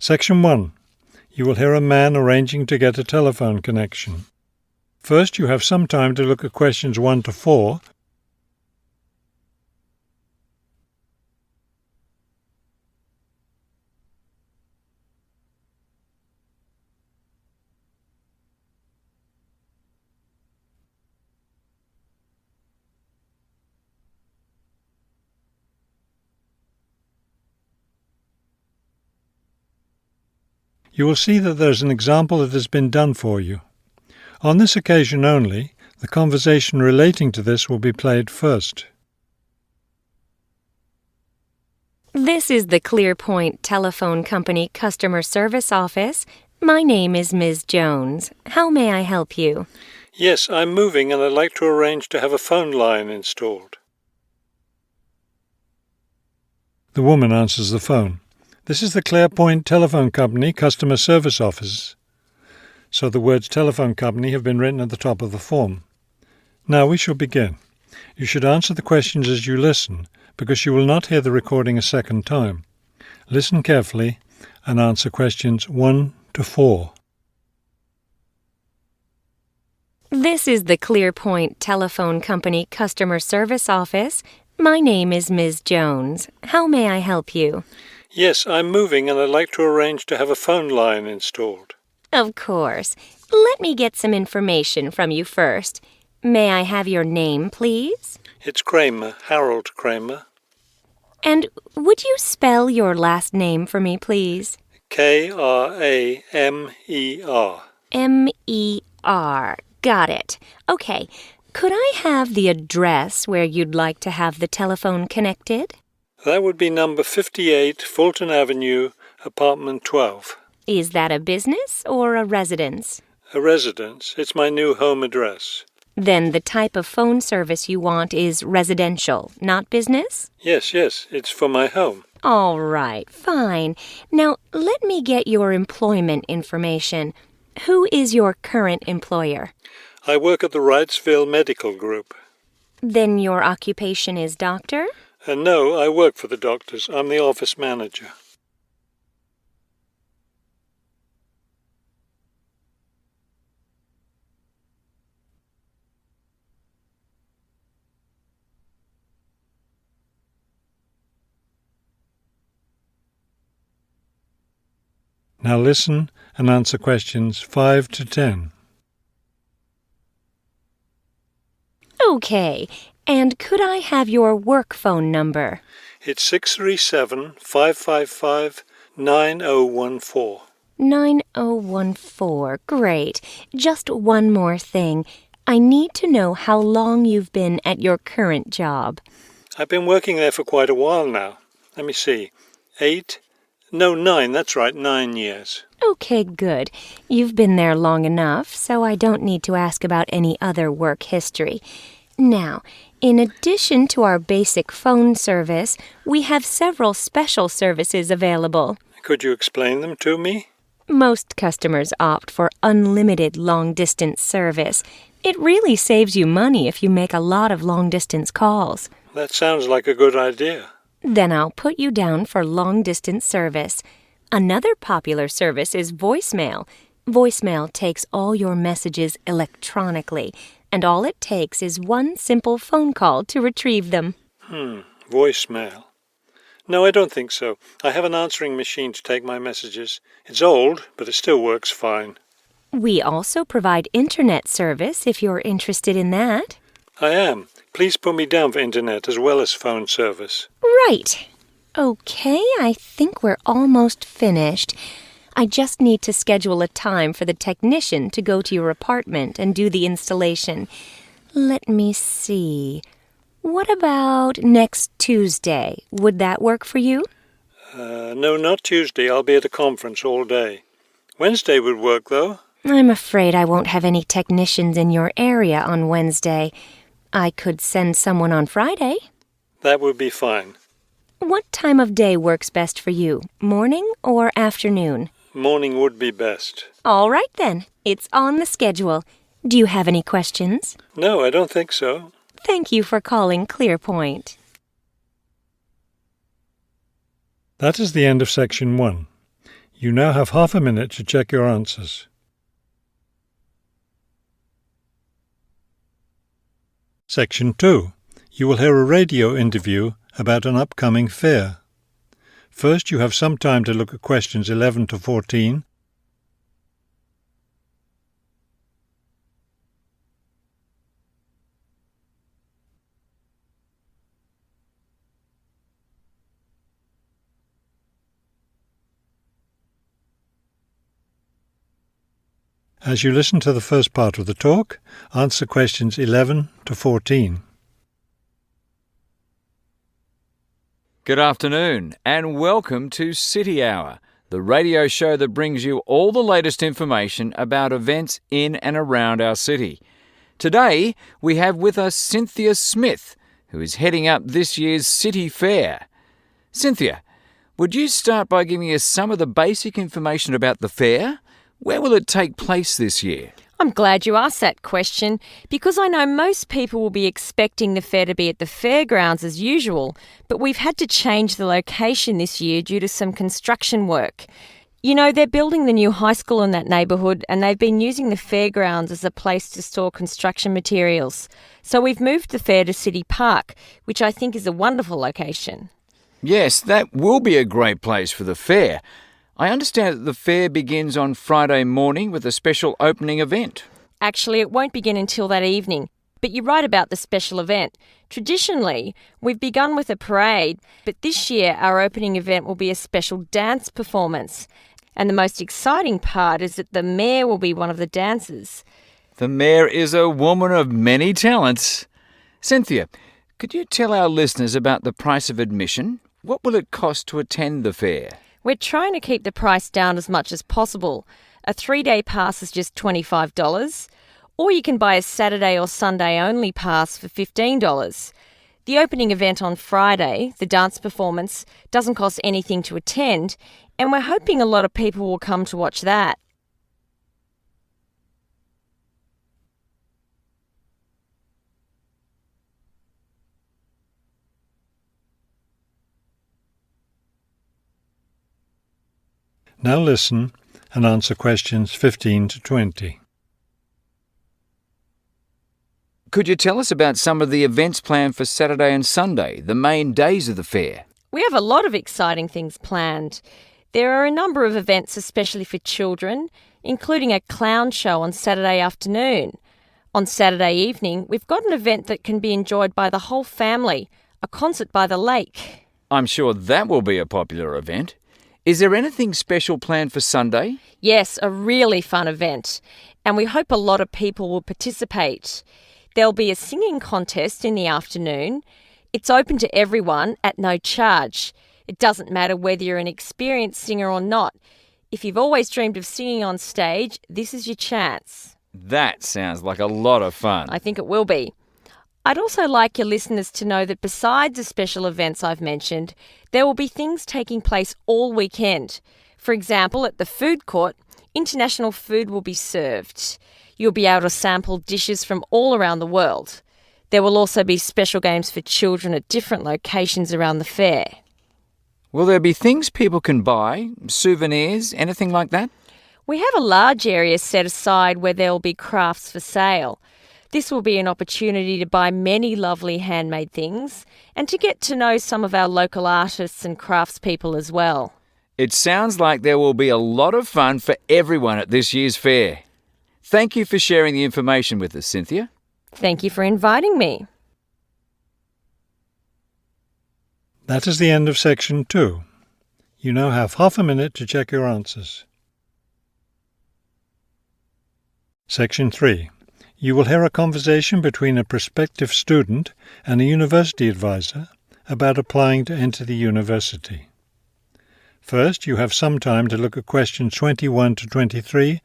Section 1. You will hear a man arranging to get a telephone connection. First, you have some time to look at questions 1 to 4. You will see that there is an example that has been done for you. On this occasion only, the conversation relating to this will be played first. This is the ClearPoint Telephone Company Customer Service Office. My name is Ms. Jones. How may I help you? Yes, I'm moving and I'd like to arrange to have a phone line installed. The woman answers the phone. This is the ClearPoint Telephone Company Customer Service Office. So the words telephone company have been written at the top of the form. Now we shall begin. You should answer the questions as you listen, because you will not hear the recording a second time. Listen carefully and answer questions 1 to 4. This is the ClearPoint Telephone Company Customer Service Office. My name is Ms. Jones. How may I help you? Yes, I'm moving and I'd like to arrange to have a phone line installed. Of course. Let me get some information from you first. May I have your name, please? It's Kramer, Harold Kramer. And would you spell your last name for me, please? Kramer. M-E-R. Got it. Okay. Could I have the address where you'd like to have the telephone connected? That would be number 58, Fulton Avenue, apartment 12. Is that a business or a residence? A residence. It's my new home address. Then the type of phone service you want is residential, not business? Yes, it's for my home. All right, fine. Now, let me get your employment information. Who is your current employer? I work at the Wrightsville Medical Group. Then your occupation is doctor? No, I work for the doctors. I'm the office manager. Now listen and answer questions 5 to 10. Okay. And could I have your work phone number? It's 637-555-9014. 9014. Great. Just one more thing. I need to know how long you've been at your current job. I've been working there for quite a while now. Let me see. 9, that's right, 9 years. Okay, good. You've been there long enough, so I don't need to ask about any other work history. Now, in addition to our basic phone service, we have several special services available. Could you explain them to me? Most customers opt for unlimited long-distance service. It really saves you money if you make a lot of long-distance calls. That sounds like a good idea. Then I'll put you down for long-distance service. Another popular service is voicemail. Voicemail takes all your messages electronically, and all it takes is one simple phone call to retrieve them. Voicemail. No, I don't think so. I have an answering machine to take my messages. It's old, but it still works fine. We also provide internet service if you're interested in that. I am. Please put me down for internet as well as phone service. Right. Okay, I think we're almost finished. I just need to schedule a time for the technician to go to your apartment and do the installation. Let me see. What about next Tuesday? Would that work for you? No, not Tuesday. I'll be at a conference all day. Wednesday would work, though. I'm afraid I won't have any technicians in your area on Wednesday. I could send someone on Friday. That would be fine. What time of day works best for you, morning or afternoon? Morning would be best. All right, then. It's on the schedule. Do you have any questions? No, I don't think so. Thank you for calling ClearPoint. That is the end of Section 1. You now have half a minute to check your answers. Section 2. You will hear a radio interview about an upcoming fair. First, you have some time to look at questions 11 to 14. As you listen to the first part of the talk, answer questions 11 to 14. Good afternoon and welcome to City Hour, the radio show that brings you all the latest information about events in and around our city. Today we have with us Cynthia Smith, who is heading up this year's City Fair. Cynthia, would you start by giving us some of the basic information about the fair? Where will it take place this year? I'm glad you asked that question because I know most people will be expecting the fair to be at the fairgrounds as usual, but we've had to change the location this year due to some construction work. You know, they're building the new high school in that neighbourhood and they've been using the fairgrounds as a place to store construction materials. So we've moved the fair to City Park, which I think is a wonderful location. Yes, that will be a great place for the fair. I understand that the fair begins on Friday morning with a special opening event. Actually, it won't begin until that evening, but you're right about the special event. Traditionally, we've begun with a parade, but this year our opening event will be a special dance performance. And the most exciting part is that the mayor will be one of the dancers. The mayor is a woman of many talents. Cynthia, could you tell our listeners about the price of admission? What will it cost to attend the fair? We're trying to keep the price down as much as possible. A 3-day pass is just $25, or you can buy a Saturday or Sunday only pass for $15. The opening event on Friday, the dance performance, doesn't cost anything to attend, and we're hoping a lot of people will come to watch that. Now listen and answer questions 15 to 20. Could you tell us about some of the events planned for Saturday and Sunday, the main days of the fair? We have a lot of exciting things planned. There are a number of events especially for children, including a clown show on Saturday afternoon. On Saturday evening, we've got an event that can be enjoyed by the whole family, a concert by the lake. I'm sure that will be a popular event. Is there anything special planned for Sunday? Yes, a really fun event, and we hope a lot of people will participate. There'll be a singing contest in the afternoon. It's open to everyone at no charge. It doesn't matter whether you're an experienced singer or not. If you've always dreamed of singing on stage, this is your chance. That sounds like a lot of fun. I think it will be. I'd also like your listeners to know that besides the special events I've mentioned, there will be things taking place all weekend. For example, at the food court, international food will be served. You'll be able to sample dishes from all around the world. There will also be special games for children at different locations around the fair. Will there be things people can buy, souvenirs, anything like that? We have a large area set aside where there will be crafts for sale. This will be an opportunity to buy many lovely handmade things and to get to know some of our local artists and craftspeople as well. It sounds like there will be a lot of fun for everyone at this year's fair. Thank you for sharing the information with us, Cynthia. Thank you for inviting me. That is the end of Section 2. You now have half a minute to check your answers. Section 3. You will hear a conversation between a prospective student and a university advisor about applying to enter the university. First, you have some time to look at questions 21 to 23.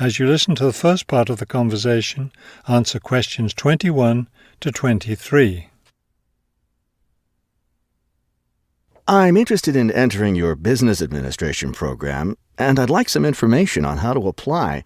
As you listen to the first part of the conversation, answer questions 21 to 23. I'm interested in entering your business administration program, and I'd like some information on how to apply.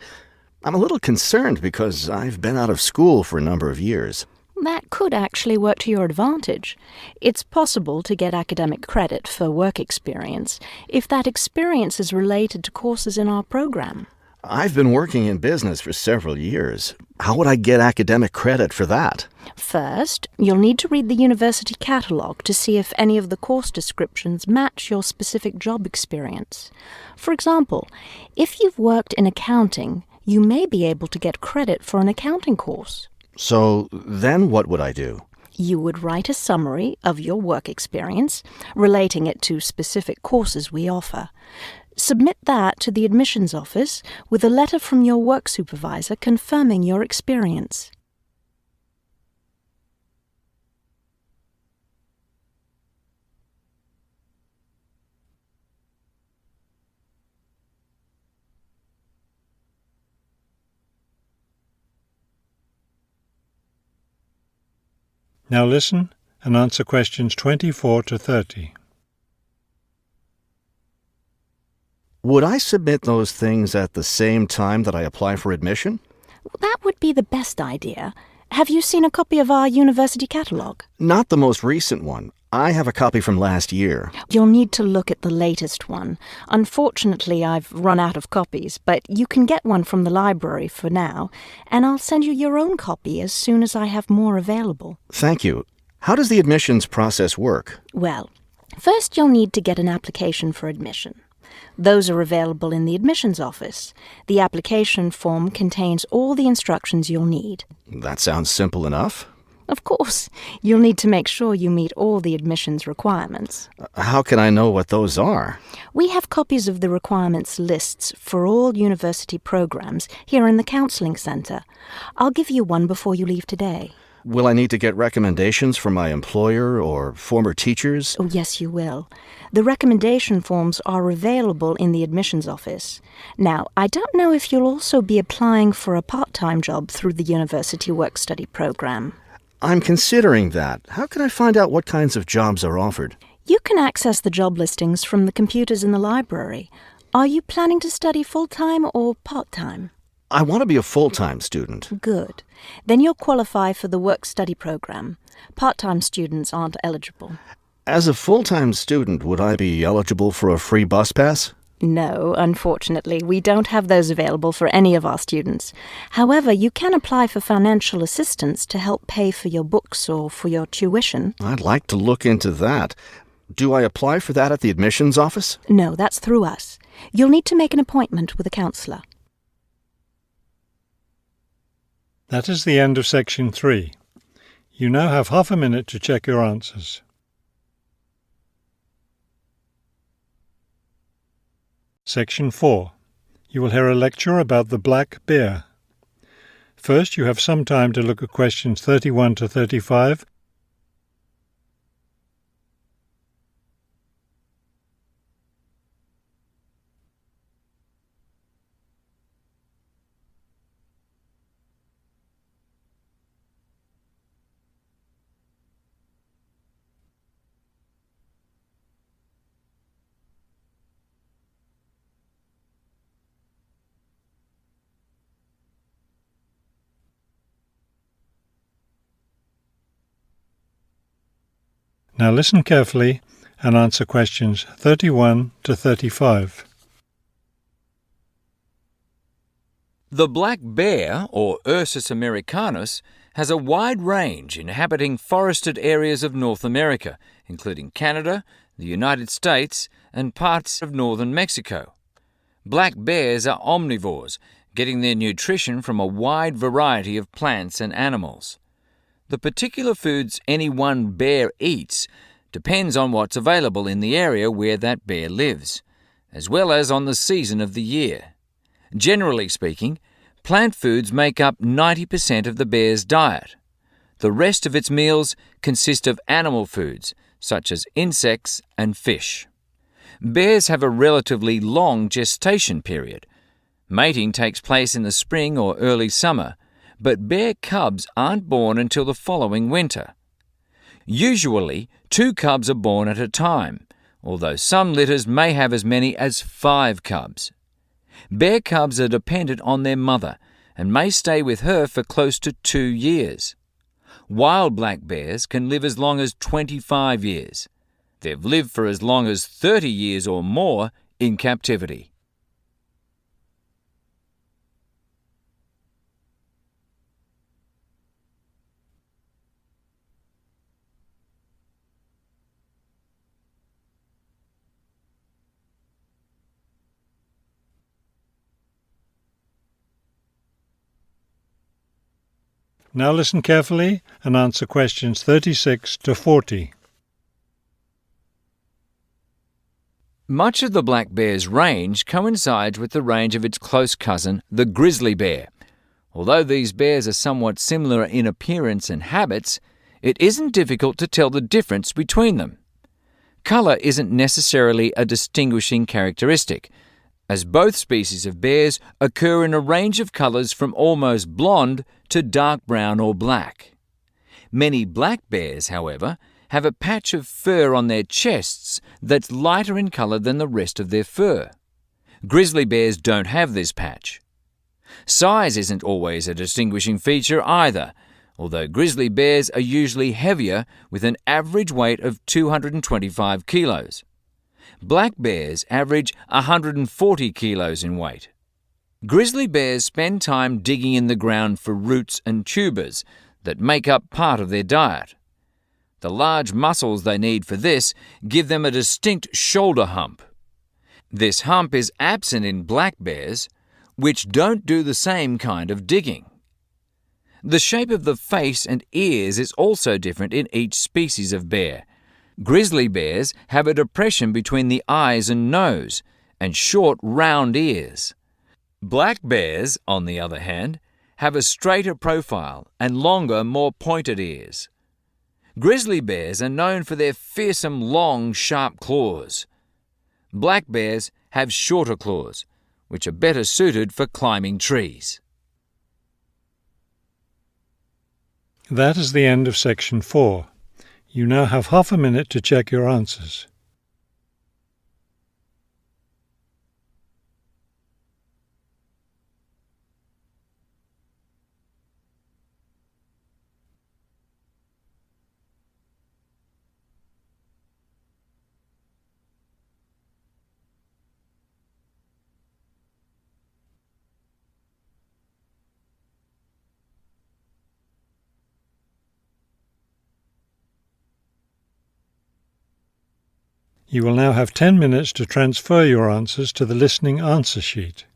I'm a little concerned because I've been out of school for a number of years. That could actually work to your advantage. It's possible to get academic credit for work experience if that experience is related to courses in our program. I've been working in business for several years. How would I get academic credit for that? First, you'll need to read the university catalogue to see if any of the course descriptions match your specific job experience. For example, if you've worked in accounting, you may be able to get credit for an accounting course. So then what would I do? You would write a summary of your work experience, relating it to specific courses we offer. Submit that to the admissions office with a letter from your work supervisor confirming your experience. Now listen and answer questions 24 to 30. Would I submit those things at the same time that I apply for admission? That would be the best idea. Have you seen a copy of our university catalogue? Not the most recent one. I have a copy from last year. You'll need to look at the latest one. Unfortunately, I've run out of copies, but you can get one from the library for now, and I'll send you your own copy as soon as I have more available. Thank you. How does the admissions process work? Well, first you'll need to get an application for admission. Those are available in the admissions office. The application form contains all the instructions you'll need. That sounds simple enough. Of course, you'll need to make sure you meet all the admissions requirements. How can I know what those are? We have copies of the requirements lists for all university programs here in the Counseling Centre. I'll give you one before you leave today. Will I need to get recommendations from my employer or former teachers? Oh, yes, you will. The recommendation forms are available in the admissions office. Now, I don't know if you'll also be applying for a part-time job through the university work-study program. I'm considering that. How can I find out what kinds of jobs are offered? You can access the job listings from the computers in the library. Are you planning to study full-time or part-time? I want to be a full-time student. Good. Then you'll qualify for the work-study program. Part-time students aren't eligible. As a full-time student, would I be eligible for a free bus pass? No, unfortunately, we don't have those available for any of our students. However, you can apply for financial assistance to help pay for your books or for your tuition. I'd like to look into that. Do I apply for that at the admissions office? No, that's through us. You'll need to make an appointment with a counsellor. That is the end of section 3. You now have half a minute to check your answers. Section 4. You will hear a lecture about the black bear. First, you have some time to look at questions 31 to 35. Now listen carefully and answer questions 31 to 35. The black bear, or Ursus americanus, has a wide range inhabiting forested areas of North America, including Canada, the United States, and parts of northern Mexico. Black bears are omnivores, getting their nutrition from a wide variety of plants and animals. The particular foods any one bear eats depends on what's available in the area where that bear lives, as well as on the season of the year. Generally speaking, plant foods make up 90% of the bear's diet. The rest of its meals consist of animal foods, such as insects and fish. Bears have a relatively long gestation period. Mating takes place in the spring or early summer, but bear cubs aren't born until the following winter. Usually, 2 cubs are born at a time, although some litters may have as many as 5 cubs. Bear cubs are dependent on their mother and may stay with her for close to 2 years. Wild black bears can live as long as 25 years. They've lived for as long as 30 years or more in captivity. Now listen carefully and answer questions 36 to 40. Much of the black bear's range coincides with the range of its close cousin, the grizzly bear. Although these bears are somewhat similar in appearance and habits, it isn't difficult to tell the difference between them. Colour isn't necessarily a distinguishing characteristic, as both species of bears occur in a range of colours from almost blonde to dark brown or black. Many black bears, however, have a patch of fur on their chests that's lighter in colour than the rest of their fur. Grizzly bears don't have this patch. Size isn't always a distinguishing feature either, although grizzly bears are usually heavier with an average weight of 225 kilos. Black bears average 140 kilos in weight. Grizzly bears spend time digging in the ground for roots and tubers that make up part of their diet. The large muscles they need for this give them a distinct shoulder hump. This hump is absent in black bears, which don't do the same kind of digging. The shape of the face and ears is also different in each species of bear. Grizzly bears have a depression between the eyes and nose, and short, round ears. Black bears, on the other hand, have a straighter profile and longer, more pointed ears. Grizzly bears are known for their fearsome, long, sharp claws. Black bears have shorter claws, which are better suited for climbing trees. That is the end of section 4. You now have half a minute to check your answers. You will now have 10 minutes to transfer your answers to the listening answer sheet.